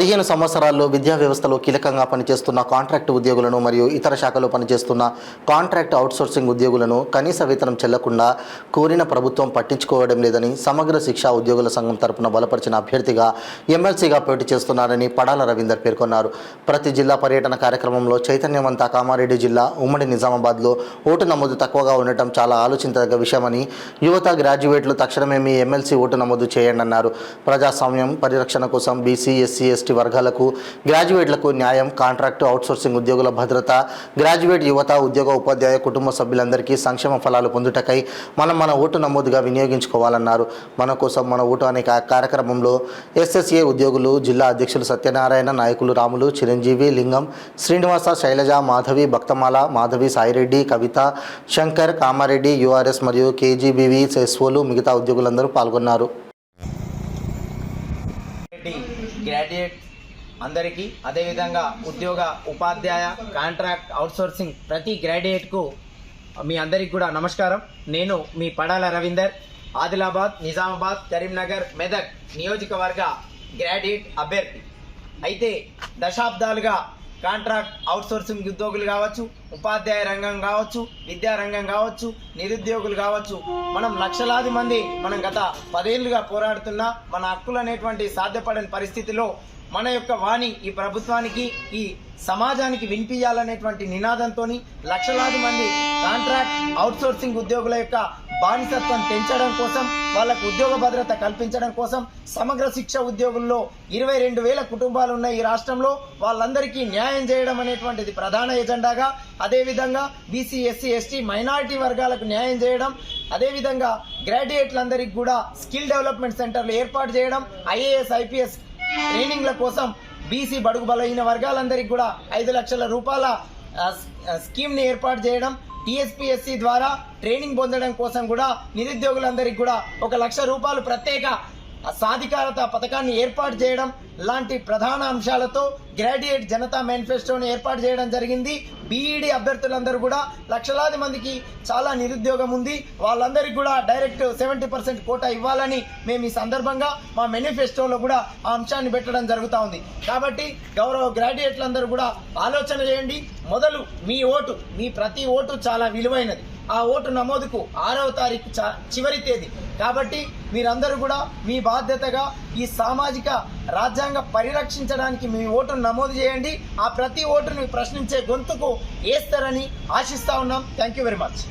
15 సంవత్సరాల్లో విద్యా వ్యవస్థలో కీలకంగా పనిచేస్తున్న కాంట్రాక్ట్ ఉద్యోగులను మరియు ఇతర శాఖలో పనిచేస్తున్న కాంట్రాక్ట్ అవుట్సోర్సింగ్ ఉద్యోగులను కనీస వేతనం చెల్లకుండా కోరిన ప్రభుత్వం పట్టించుకోవడం లేదని సమగ్ర శిక్షా ఉద్యోగుల సంఘం తరపున బలపరిచిన అభ్యర్థిగా ఎమ్మెల్సీగా పోటీ చేస్తున్నారని పడాల రవీందర్ పేర్కొన్నారు. ప్రతి జిల్లా పర్యటన కార్యక్రమంలో చైతన్యవంత కామారెడ్డి జిల్లా ఉమ్మడి నిజామాబాద్లో ఓటు నమోదు తక్కువగా ఉండటం చాలా ఆలోచించదగ్గ విషయమని, యువత గ్రాడ్యుయేట్లు తక్షణమే మీ ఎమ్మెల్సీ ఓటు నమోదు చేయండి అన్నారు. ప్రజాస్వామ్యం పరిరక్షణ కోసం బీసీ, ఎస్సీ, ఎస్టీ వర్గాలకు, గ్రాడ్యుయేట్లకు న్యాయం, కాంట్రాక్టు అవుట్సోర్సింగ్ ఉద్యోగుల భద్రత, గ్రాడ్యుయేట్ యువత, ఉద్యోగ ఉపాధ్యాయ కుటుంబ సభ్యులందరికీ సంక్షేమ ఫలాలు పొందుటకై మన ఓటు నమోదుగా వినియోగించుకోవాలన్నారు. మన కోసం మన ఓటు అనే కార్యక్రమంలో ఎస్ఎస్ఏ ఉద్యోగులు, జిల్లా అధ్యక్షులు సత్యనారాయణ, నాయకులు రాములు, చిరంజీవి, లింగం, శ్రీనివాస, శైలజ, మాధవి, భక్తమాల, మాధవి, సాయిరెడ్డి, కవిత, శంకర్, కామారెడ్డి, యూఆర్ఎస్ మరియు కేజీబీవీ ఎస్ఓలు మిగతా ఉద్యోగులందరూ పాల్గొన్నారు. గ్రాడ్యుయేట్ అందరికీ, అదేవిధంగా ఉద్యోగ ఉపాధ్యాయ, కాంట్రాక్ట్ అవుట్సోర్సింగ్ ప్రతి గ్రాడ్యుయేట్కు మీ అందరికీ కూడా నమస్కారం. నేను మీ పడాల రవీందర్, ఆదిలాబాద్, నిజామాబాద్, కరీంనగర్, మెదక్ నియోజకవర్గ గ్రాడ్యుయేట్ అభ్యర్థి. అయితే దశాబ్దాలుగా కాంట్రాక్ట్ అవుట్సోర్సింగ్ ఉద్యోగులు కావచ్చు, ఉపాధ్యాయ రంగం కావచ్చు, విద్యా రంగం కావచ్చు, నిరుద్యోగులు కావచ్చు, మనం లక్షలాది మంది గత 10 ఏళ్లుగా పోరాడుతున్నా మన హక్కులు అనేటువంటి సాధ్యపడని పరిస్థితిలో మన యొక్క వాణి ఈ ప్రభుత్వానికి, ఈ సమాజానికి వినిపించాలనేటువంటి నినాదంతో లక్షలాది మంది కాంట్రాక్ట్ అవుట్సోర్సింగ్ ఉద్యోగుల యొక్క బానిసత్వం పెంచడం కోసం, వాళ్ళకు ఉద్యోగ భద్రత కల్పించడం కోసం సమగ్ర శిక్ష ఉద్యోగుల్లో 22,000 కుటుంబాలు ఉన్న ఈ రాష్ట్రంలో వాళ్ళందరికీ న్యాయం చేయడం అనేటువంటిది ప్రధాన ఎజెండాగా, అదేవిధంగా బీసీ, ఎస్సీ, ఎస్టీ, మైనారిటీ వర్గాలకు న్యాయం చేయడం, అదేవిధంగా గ్రాడ్యుయేట్లందరికీ కూడా స్కిల్ డెవలప్మెంట్ సెంటర్లు ఏర్పాటు చేయడం, ఐఏఎస్, ఐపీఎస్ ట్రైనింగ్ల కోసం బీసీ బడుగు బలహీన వర్గాలందరికీ కూడా 5 లక్షల రూపాయల స్కీమ్ని ఏర్పాటు చేయడం, టీఎస్పీఎస్సీ ద్వారా ట్రైనింగ్ పొందడం కోసం కూడా నిరుద్యోగులందరికీ కూడా 1 లక్ష రూపాయలు ప్రత్యేక సాధికారత పథకాన్ని ఏర్పాటు చేయడం లాంటి ప్రధాన అంశాలతో గ్రాడ్యుయేట్ జనతా మేనిఫెస్టోని ఏర్పాటు చేయడం జరిగింది. బీఈడీ అభ్యర్థులందరూ కూడా లక్షలాది మందికి చాలా నిరుద్యోగం ఉంది, వాళ్ళందరికీ కూడా డైరెక్ట్ 70% కోటా ఇవ్వాలని మేము ఈ సందర్భంగా మా మేనిఫెస్టోలో కూడా ఆ అంశాన్ని పెట్టడం జరుగుతూ ఉంది. కాబట్టి గౌరవ గ్రాడ్యుయేట్లందరూ కూడా ఆలోచన చేయండి. మొదలు మీ ఓటు, మీ ప్రతి ఓటు చాలా విలువైనది. ఆ ఓటు నమోదుకు 6వ తారీఖు చివరి తేదీ. కాబట్టి మీరందరూ కూడా మీ బాధ్యతగా ఈ సామాజిక రాజ్యాంగ పరిరక్షించడానికి మీ ఓటును నమోదు చేయండి. ఆ ప్రతి ఓటును ప్రశ్నించే గొంతుకు వేస్తారని ఆశిస్తా ఉన్నాం. Thank you very much.